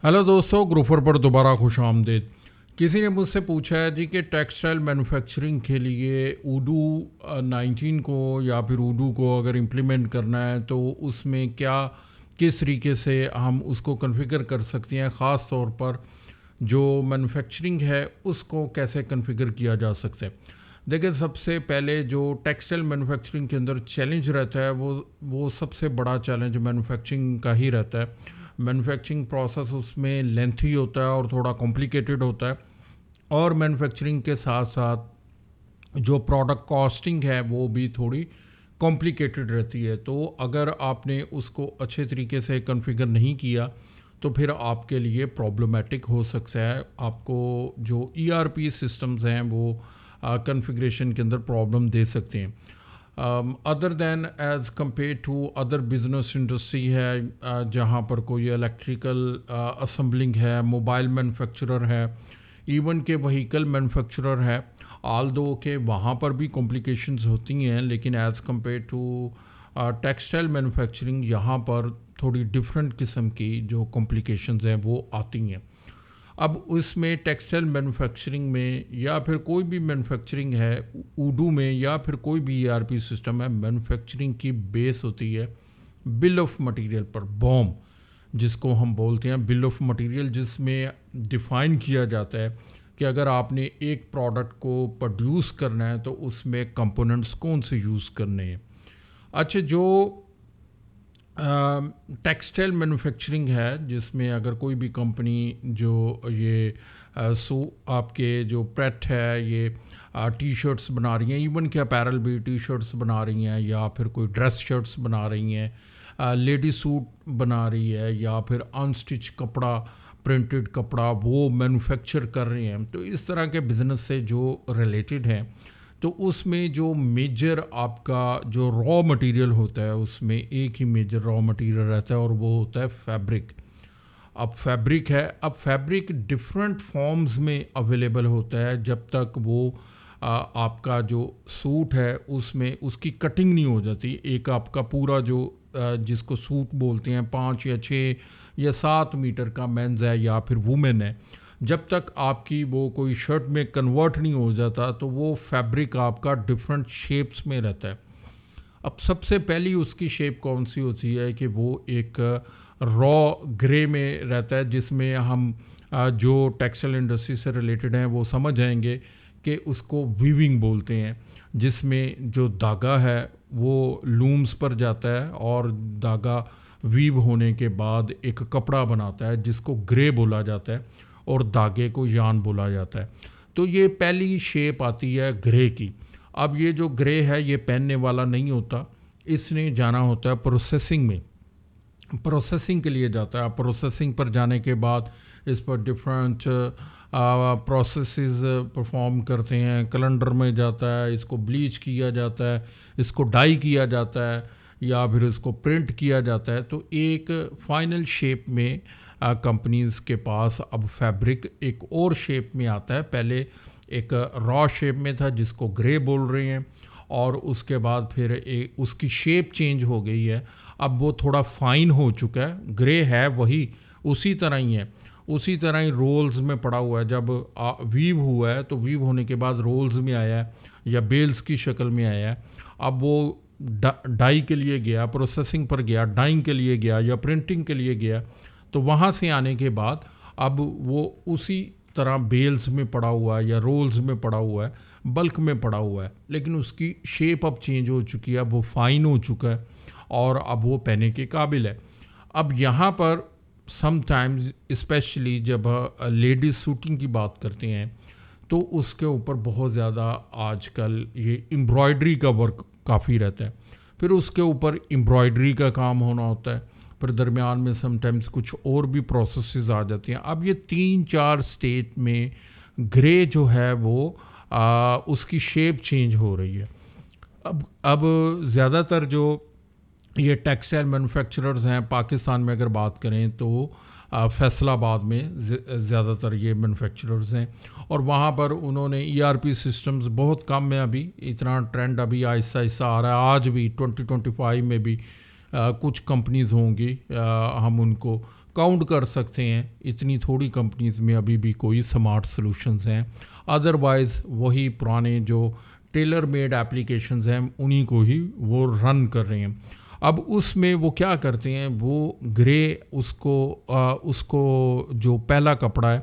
Hello दोस्तों, ग्रूफर पर दोबारा खुश आमदीद। किसी ने मुझसे पूछा है जी कि टेक्सटाइल मैन्युफैक्चरिंग के लिए ऊडू 19 को या फिर ऊडू को अगर इम्प्लीमेंट करना है तो उसमें क्या किस तरीके से हम उसको कॉन्फ़िगर कर सकते हैं, ख़ास तौर पर जो मैन्युफैक्चरिंग है उसको कैसे कॉन्फ़िगर किया जा सकता है। देखिए, सबसे पहले जो टेक्सटाइल मैन्युफैक्चरिंग के अंदर चैलेंज रहता है वो सबसे बड़ा चैलेंज मैन्युफैक्चरिंग का ही रहता है। मैन्युफैक्चरिंग प्रोसेस उसमें लेंथी होता है और थोड़ा कॉम्प्लिकेटेड होता है, और मैन्युफैक्चरिंग के साथ साथ जो प्रोडक्ट कॉस्टिंग है वो भी थोड़ी कॉम्प्लिकेटेड रहती है। तो अगर आपने उसको अच्छे तरीके से कॉन्फ़िगर नहीं किया तो फिर आपके लिए प्रॉब्लमेटिक हो सकता है। आपको जो ईआरपी सिस्टम्स हैं वो कॉन्फ़िगरेशन के अंदर प्रॉब्लम दे सकते हैं। Other than as compare to other business industry है, जहाँ पर कोई इलेक्ट्रिकल असेंबलिंग है, मोबाइल मैन्युफैक्चरर है, इवन के व्हीकल मैन्युफैक्चरर है। ऑल दो के वहाँ पर भी कॉम्प्लिकेशंस होती हैं, लेकिन as compare to textile manufacturing यहाँ पर थोड़ी डिफरेंट किस्म की जो कॉम्प्लिकेशंस हैं वो आती हैं। अब उसमें टेक्सटाइल मैन्युफैक्चरिंग में या फिर कोई भी मैन्युफैक्चरिंग है, ऊडू में या फिर कोई भी ईआरपी सिस्टम है, मैन्युफैक्चरिंग की बेस होती है बिल ऑफ मटेरियल पर, बॉम जिसको हम बोलते हैं बिल ऑफ मटेरियल, जिसमें डिफाइन किया जाता है कि अगर आपने एक प्रोडक्ट को प्रोड्यूस करना है तो उसमें कंपोनेंट्स कौन से यूज़ करने हैं। अच्छा, जो टेक्सटाइल मैन्युफैक्चरिंग है जिसमें अगर कोई भी कंपनी जो ये सो आपके जो प्रेट है ये टी शर्ट्स बना रही हैं, इवन के अपैरल भी टी शर्ट्स बना रही हैं, या फिर कोई ड्रेस शर्ट्स बना रही हैं, लेडी सूट बना रही है, या फिर अनस्टिच कपड़ा, प्रिंटेड कपड़ा वो मैन्युफैक्चर कर रहे हैं, तो इस तरह के बिजनेस से जो रिलेटेड हैं तो उसमें जो मेजर आपका जो रॉ मटेरियल होता है उसमें एक ही मेजर रॉ मटेरियल रहता है और वो होता है फैब्रिक। अब फैब्रिक है, अब फैब्रिक डिफरेंट फॉर्म्स में अवेलेबल होता है जब तक वो आपका जो सूट है उसमें उसकी कटिंग नहीं हो जाती। एक आपका पूरा जो जिसको सूट बोलते हैं 5 या 6 या 7 मीटर का मेंस है या फिर वुमेन है, जब तक आपकी वो कोई शर्ट में कन्वर्ट नहीं हो जाता तो वो फैब्रिक आपका डिफरेंट शेप्स में रहता है। अब सबसे पहली उसकी शेप कौन सी होती है कि वो एक रॉ ग्रे में रहता है, जिसमें हम जो टेक्सटाइल इंडस्ट्री से रिलेटेड हैं वो समझ जाएंगे कि उसको वीविंग बोलते हैं, जिसमें जो धागा है वो लूम्स पर जाता है और धागा वीव होने के बाद एक कपड़ा बनाता है जिसको ग्रे बोला जाता है और धागे को यान बोला जाता है। तो ये पहली शेप आती है ग्रे की। अब ये जो ग्रे है ये पहनने वाला नहीं होता, इसने जाना होता है प्रोसेसिंग में, प्रोसेसिंग के लिए जाता है। प्रोसेसिंग पर जाने के बाद इस पर डिफरेंट प्रोसेसेस परफॉर्म करते हैं, कैलेंडर में जाता है, इसको ब्लीच किया जाता है, इसको डाई किया जाता है, या फिर इसको प्रिंट किया जाता है। तो एक फाइनल शेप में कंपनीज के पास अब फैब्रिक एक और शेप में आता है। पहले एक रॉ शेप में था जिसको ग्रे बोल रहे हैं, और उसके बाद फिर उसकी शेप चेंज हो गई है, अब वो थोड़ा फाइन हो चुका है। ग्रे है वही, उसी तरह ही है, उसी तरह ही रोल्स में पड़ा हुआ है। जब वीव हुआ है तो वीव होने के बाद रोल्स में आया है या बेल्स की शक्ल में आया है। अब वो डाई के लिए गया, प्रोसेसिंग पर गया, डाइंग के लिए गया या प्रिंटिंग के लिए गया, तो वहाँ से आने के बाद अब वो उसी तरह बेल्स में पड़ा हुआ है या रोल्स में पड़ा हुआ है, बल्क में पड़ा हुआ है, लेकिन उसकी शेप अब चेंज हो चुकी है, अब वो फाइन हो चुका है और अब वो पहने के काबिल है। अब यहाँ पर समटाइम्स स्पेशली जब लेडीज शूटिंग की बात करते हैं तो उसके ऊपर बहुत ज़्यादा आजकल ये एम्ब्रॉयडरी का वर्क काफ़ी रहता है, फिर उसके ऊपर एम्ब्रॉयडरी का काम होना होता है, फिर दरमियान में समटाइम्स कुछ और भी प्रोसेसेस आ जाती हैं। अब ये 3-4 स्टेट में ग्रे जो है वो उसकी शेप चेंज हो रही है। अब ज़्यादातर जो ये टेक्सटाइल मैन्युफैक्चरर्स हैं पाकिस्तान में अगर बात करें तो फैसलाबाद में ज़्यादातर ये मैन्युफैक्चरर्स हैं, और वहाँ पर उन्होंने ईआरपी सिस्टम्स बहुत कम है अभी, इतना ट्रेंड अभी आहिस्ता आहिस्ता आ रहा है। आज भी 2025 में भी कुछ कंपनीज होंगी, हम उनको काउंट कर सकते हैं, इतनी थोड़ी कंपनीज में अभी भी कोई स्मार्ट सॉल्यूशंस हैं। अदरवाइज़ वही पुराने जो टेलर मेड एप्लीकेशंस हैं उन्हीं को ही वो रन कर रहे हैं। अब उसमें वो क्या करते हैं, वो ग्रे उसको जो पहला कपड़ा है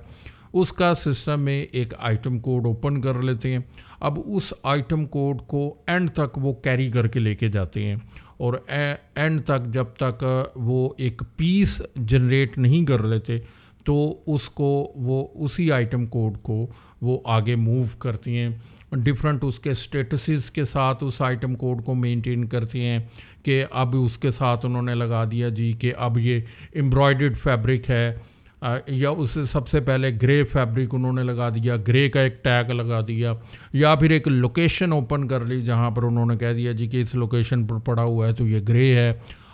उसका सिस्टम में एक आइटम कोड ओपन कर लेते हैं। अब उस आइटम कोड को एंड तक वो कैरी करके लेके जाते हैं और एंड तक जब तक वो एक पीस जनरेट नहीं कर लेते तो उसको वो उसी आइटम कोड को वो आगे मूव करती हैं। डिफरेंट उसके स्टेटसेस के साथ उस आइटम कोड को मेंटेन करती हैं कि अब उसके साथ उन्होंने लगा दिया जी कि अब ये एम्ब्रॉयडर्ड फैब्रिक है, या उससे सबसे पहले ग्रे फैब्रिक उन्होंने लगा दिया, ग्रे का एक टैग लगा दिया, या फिर एक लोकेशन ओपन कर ली जहाँ पर उन्होंने कह दिया जी कि इस लोकेशन पर पड़ा हुआ है तो ये ग्रे है।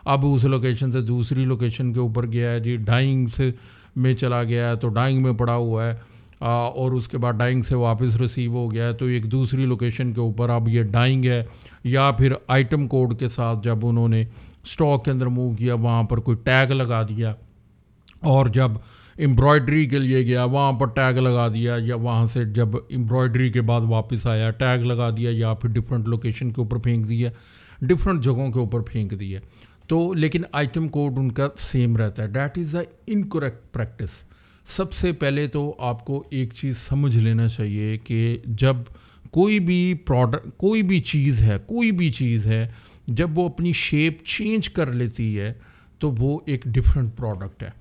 अब उस लोकेशन से दूसरी लोकेशन के ऊपर गया है जी, डाइंग से में चला गया है तो डाइंग में पड़ा हुआ है, और उसके बाद डाइंग से वापस रिसीव हो गया है तो एक दूसरी लोकेशन के ऊपर अब ये डाइंग है। या फिर आइटम कोड के साथ जब उन्होंने स्टॉक के अंदर मूव किया वहाँ पर कोई टैग लगा दिया, और जब एम्ब्रॉयडरी के लिए गया वहाँ पर टैग लगा दिया, या वहाँ से जब एम्ब्रॉयडरी के बाद वापस आया टैग लगा दिया, या फिर डिफरेंट लोकेशन के ऊपर फेंक दिया, डिफरेंट जगहों के ऊपर फेंक दिया। तो लेकिन आइटम कोड उनका सेम रहता है। That is the incorrect practice. सबसे पहले तो आपको एक चीज़ समझ लेना चाहिए कि जब कोई भी प्रोडक्ट, कोई भी चीज़ है जब वो अपनी शेप चेंज कर लेती है तो वो एक डिफरेंट प्रोडक्ट है।